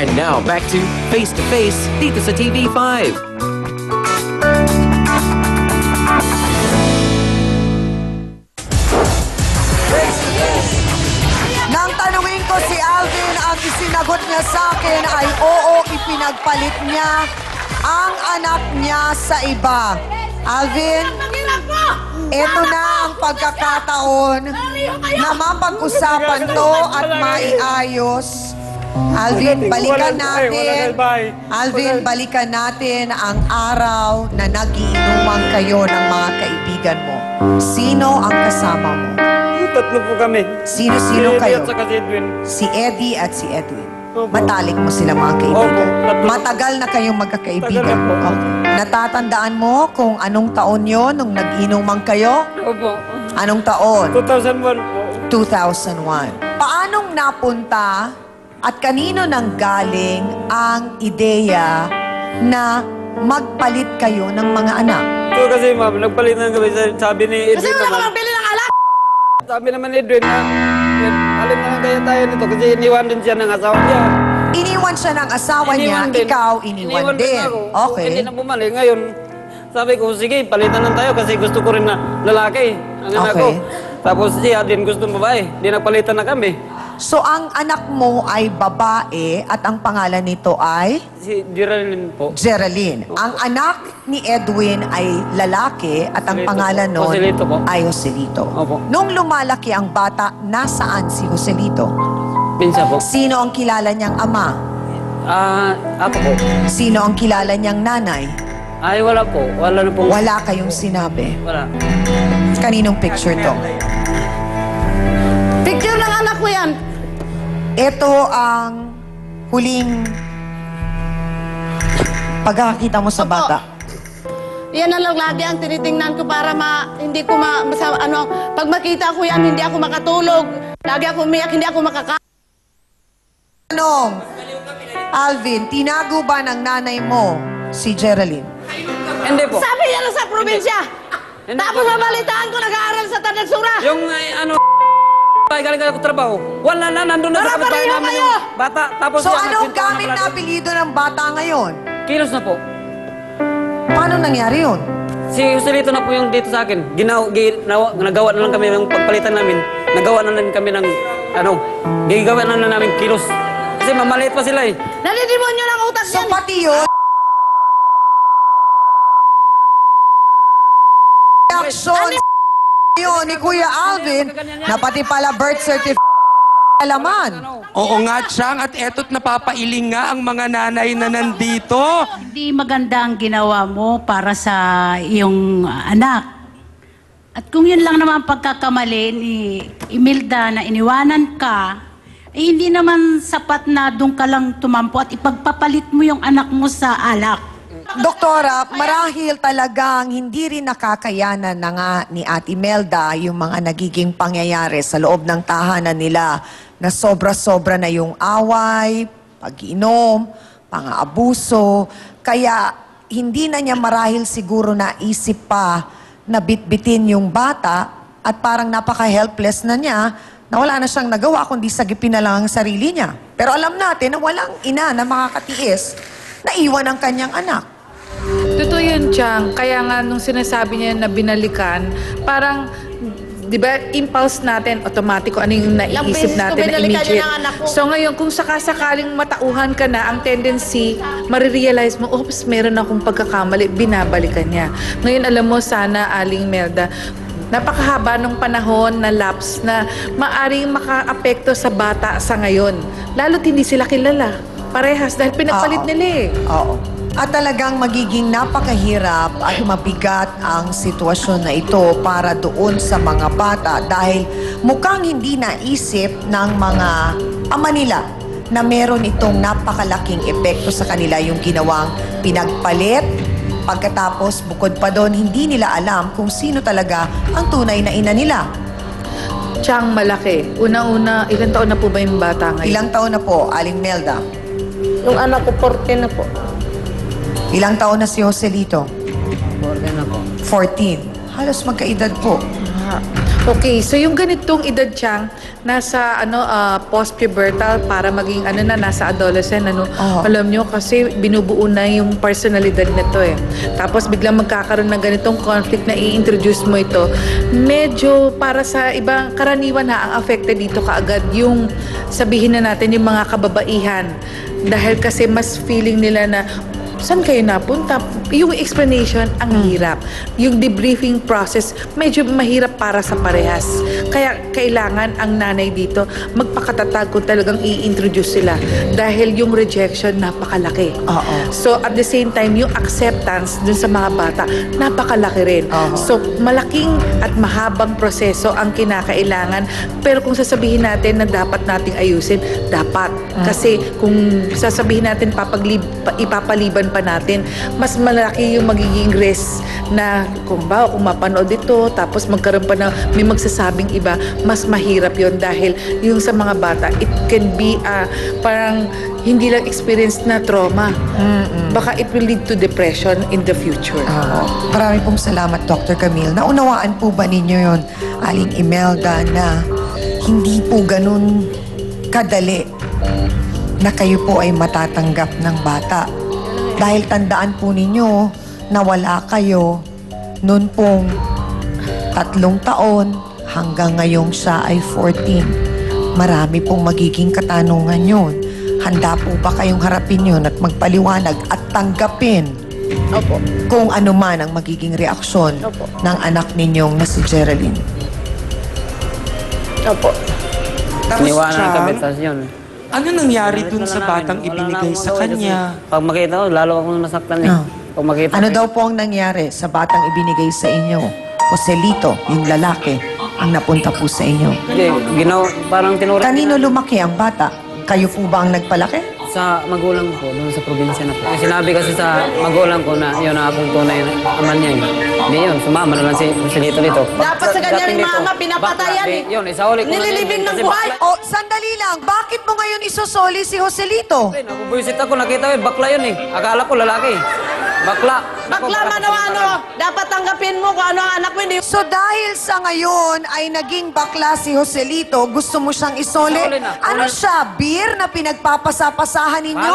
And now, back to Face dito sa TV5. Nang tanungin ko si Alvin, ang isinagot niya sa akin ay oo, ipinagpalit niya ang anak niya sa iba. Alvin, ito na ang pagkakataon na mapag-usapan to at maiayos. Alvin, balikan natin. Alvin, balikan natin ang araw na nagiinuman kayo ng mga kaibigan mo. Sino ang kasama mo? Tatlo po kami. Sino-sino kayo? Si Edwin. Si Eddie at si Edwin. Opo. Matalik mo sila mga kaibigan. Opo, tatlo. Matagal na kayong magkakaibigan. Tagal na po. Okay. Natatandaan mo kung anong taon yon nung nag-inuman kayo? Opo. Anong taon? 2001 po. 2001. Paanong napunta at kanino nang galing ang ideya na magpalit kayo ng mga anak? Ito kasi ma'am, nagpalit na kami. Sabi ni Edwin Kasi wala naman. ka bili ng alak! Sabi naman ni Edwin na, alin na lang kaya tayo nito kasi iniwan din siya ng asawa niya. Iniwan siya ng asawa niya, din. ikaw iniwan din. ako. Okay. Hindi na bumalik. Ngayon, sabi ko, sige, palitan lang tayo kasi gusto ko rin na lalaki. Ang anak ko. Okay. Tapos siya din gusto babae. Di nagpalitan na kami. So, ang anak mo ay babae at ang pangalan nito ay Si Geraldine po. Geraldine. Ang anak ni Edwin ay lalaki at ang Joselito pangalan po. nun Joselito po. ay Joselito. Opo. Nung lumalaki ang bata, nasaan si Joselito? Pinsa po. Sino ang kilala niyang ama? Ako po. Sino ang kilala niyang nanay? Ay, wala po. Wala na po. Wala kayong sinabi. Wala. Kaninong picture to? Picture ng anak ko yan. Ito ang huling pagkakita mo sa Opo. bata. Yan na lang lagi ang tinitingnan ko para hindi ko pag makita ko yan, hindi ako makatulog. Lagi ako umiyak, hindi ako Tanong, Alvin, tinago ba ng nanay mo si Geraldine? Hindi po. Sabi niya lang sa probinsya. Hindi Tapos po. mabalitaan ko, nag-aaral sa Tanagsura. Yung galing ako trabaho. Wala na, nandun na sa kapitbahay Para-pareho namin kayo! yung bata. Tapos So siya, anong nagpintuan gamit ng na apelido ng bata ngayon? Kilos na po. Paano nangyari yun? Si Joselito na po yung dito sa akin. Nagawa na lang kami ng pagpalitan namin. Nagawa na lang kami ng, gagawa na lang namin kilos. Kasi mamaliit pa sila eh. Nalidemonyo ng utak So yan. pati yun, reaction yun ni Kuya Alvin na pati pala birth certificate alaman. Oo nga, Chang, at eto't napapailing nga ang mga nanay na nandito. Hindi maganda ang ginawa mo para sa iyong anak. At kung yun lang naman pagkakamali ni Imelda na iniwanan ka, eh hindi naman sapat na doon ka lang tumampo at ipagpapalit mo yung anak mo sa alak. Doktora, marahil talagang hindi rin nakakayanan na nga ni Ate Imelda yung mga nagiging pangyayari sa loob ng tahanan nila na sobra-sobra na yung away, pag-inom, pang-aabuso. Kaya hindi na niya marahil siguro naisip pa na bitbitin yung bata at parang napaka-helpless na niya na wala na siyang nagawa kundi sagipin na lang ang sarili niya. Pero alam natin na walang ina na makakatiis na iwan ang kanyang anak. Totoo yun, Chang. Kaya nga nung sinasabi niya na binalikan, parang, di ba, impulse natin, automatic, ano yung naiisip beses ko natin na binalikan immediate. niya ng anak ko. So ngayon, kung sakasakaling matauhan ka na, ang tendency, marirealize mo, oops, meron akong pagkakamali, binabalikan niya. Ngayon, alam mo, sana, Aling Melda, napakahaba ng panahon na lapse na maaring maka-apekto sa bata sa ngayon. Lalo't hindi sila kilala. Parehas, dahil pinagpalit Oo. nila eh. Oo. At talagang magiging napakahirap at mabigat ang sitwasyon na ito para doon sa mga bata dahil mukhang hindi naisip ng mga ama nila na meron itong napakalaking epekto sa kanila yung ginawang pinagpalit. Pagkatapos, bukod pa doon, hindi nila alam kung sino talaga ang tunay na ina nila. Chang, malaki. Una-una, ilang taon na po ba yung bata ngayon? Ilang taon na po, Aling Melda? Yung anak ko, 14 na po. Ilang taon na si Joselito? 14 na po. 14. Halos magkaedad po. Okay, so yung ganitong edad, Chang, nasa post-pubertal para maging nasa adolescent Oo. alam nyo kasi binubuo na yung personalidad nito eh. Tapos biglang magkakaroon ng ganitong conflict na i-introduce mo ito. Medyo para sa ibang karaniwan ang affected dito kaagad yung sabihin na natin yung mga kababaihan dahil kasi mas feeling nila na saan kayo napunta? Yung explanation, ang hirap. Yung debriefing process, medyo mahirap para sa parehas. Kaya kailangan ang nanay dito magpakatatag kung talagang i-introduce sila. Dahil yung rejection, napakalaki. Oo. So, at the same time, yung acceptance dun sa mga bata, napakalaki rin. Oo. So, malaking at mahabang proseso ang kinakailangan. Pero kung sasabihin natin na dapat nating ayusin, dapat. Kasi kung sasabihin natin ipapaliban pa natin, mas malaki yung magiging risk na kung mapanood ito, tapos magkaroon pa na may magsasabing iba, mas mahirap yon dahil yung sa mga bata, it can be parang hindi lang experience na trauma. Baka it will lead to depression in the future. Marami pong salamat, Dr. Camille. Naunawaan po ba ninyo yon, Aling Imelda, na hindi po ganun kadali na kayo po ay matatanggap ng bata? Dahil tandaan po ninyo na wala kayo noon pong 3 taon hanggang ngayong siya ay 14. Marami pong magiging katanungan yun. Handa po ba kayong harapin yun at magpaliwanag at tanggapin Opo. kung ano man ang magiging reaksyon Opo. ng anak ninyong na si Geraldine? Opo. Tapos Iniwanan siya, kami, tapos yun. ano nangyari dun sa batang Wala na ibinigay akong sa magawin kanya? kasi Pag makita ko, lalo akong nasaktan eh. Oh. Pag makita Ano ko, daw po ang nangyari sa batang ibinigay sa inyo? Joselito, yung lalaki, ang napunta po sa inyo. Hindi, parang tinuring. Kanino lumaki ang bata? Kayo po ba ang nagpalaki? Sa magulang ko, doon sa probinsya na po. Sinabi kasi sa magulang ko na yun ang akong tunay na ama niya. Hindi yun, sumama na lang si Lito dito. Dapat sa kanyang mama, pinapatayan eh. Yun, isauli ko. Nililibing ng Kasi buhay. bakla- O, sandali lang. Bakit mo ngayon isusoli si Joselito? Ay, nabubuisit ako, nakita ko, bakla yun eh. Akala ko lalaki. Bakla. Bakla man o ano, dapat tanggapin mo kung ano ang anak mo. Hindi So dahil sa ngayon ay naging bakla si Joselito, gusto mo siyang isoli? Isoli na. Ano siya? Beer na pinagpapasapasahan ninyo?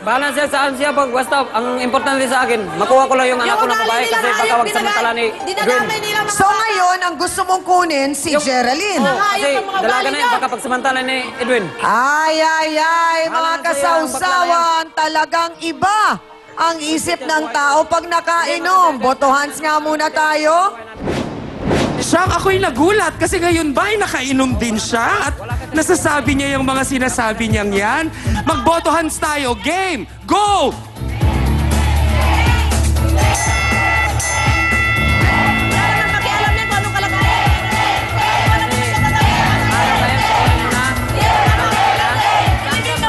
Bahala na siya saan siya pag basta ang importante sa akin, makuha ko lang yung anak ko na babae kasi baka wag samantala ni Gwen. dinadamay nila mga So ngayon, ang gusto mong kunin si Geraldine. Oo, kasi Hayop ng mga dalaga na balikan. yun, baka pagsamantala ni Edwin. Ay, mga Bahala na kasawsawan, talagang iba ang isip ng tao pag nakainom. Botohans nga muna tayo. Siya, ako'y nagulat kasi ngayon ba ay nakainom din siya at nasasabi niya yung mga sinasabi niyang yan? Magboto hands tayo. Game! Go! Wala nang pakialam niya kung anong kalagayan.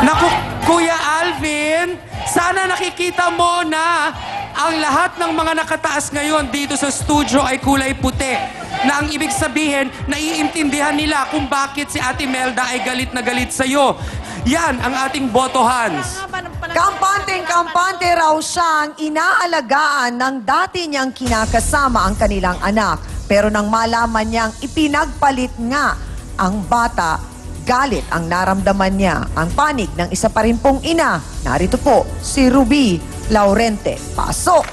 Naku, Kuya Alvin, sana nakikita mo na ang lahat ng mga nakataas ngayon dito sa studio ay kulay puti. Na ang ibig sabihin, naiintindihan nila kung bakit si Ate Melda ay galit na galit sa'yo. Yan ang ating boto hands. Kampante raw siyang inaalagaan ng dati niyang kinakasama ang kanilang anak. Pero nang malaman niyang ipinagpalit nga ang bata, galit ang naramdaman niya. Ang panig ng isa pa rin pong ina. Narito po si Ruby Laurente. Pasok!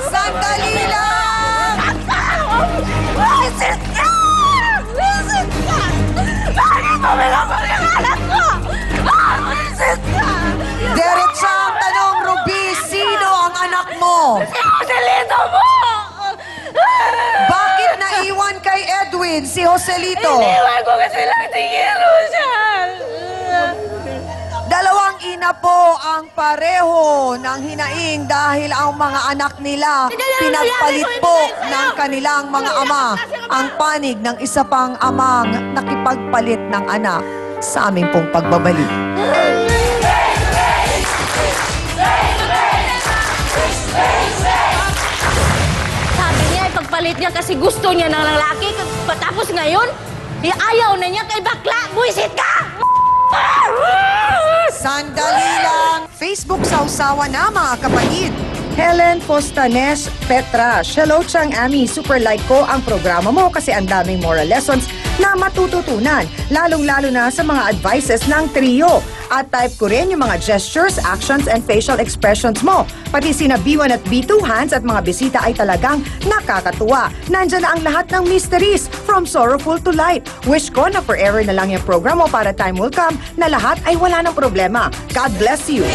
Sandali lang! Wisit ka! Wisit ka! Bakit mo binabalik ang anak ko? Wisit ka! Diretsa ang tanong, Ruby, sino ang anak mo? Joselito mo! Bakit naiwan kay Edwin si Joselito? Iniwan ko kasi lang tingiro siya. Dalawang ina po ang pareho ng hinaing dahil ang mga anak nila pinagpalit po ng kanilang mga ama ang panig ng isa pang amang nakipagpalit ng anak sa aming pong pagbabalik. Sabi niya, ipagpalit niya kasi gusto niya ng lalaki. Tapos ngayon, ayaw na niya kay bakla. Buisit ka! Sandali lang! Facebook sausawa na mga kapatid. Helen Postanes Petrash. Hello, Chang Ami. Super like ko ang programa mo kasi ang daming moral lessons na matututunan, lalong-lalo na sa mga advices ng trio. At type ko rin yung mga gestures, actions, and facial expressions mo. Pati sina B1 at B2 hands at mga bisita ay talagang nakakatuwa. Nandyan na ang lahat ng mysteries, from sorrowful to light. Wish ko na forever na lang yung program mo para time will come na lahat ay wala ng problema. God bless you.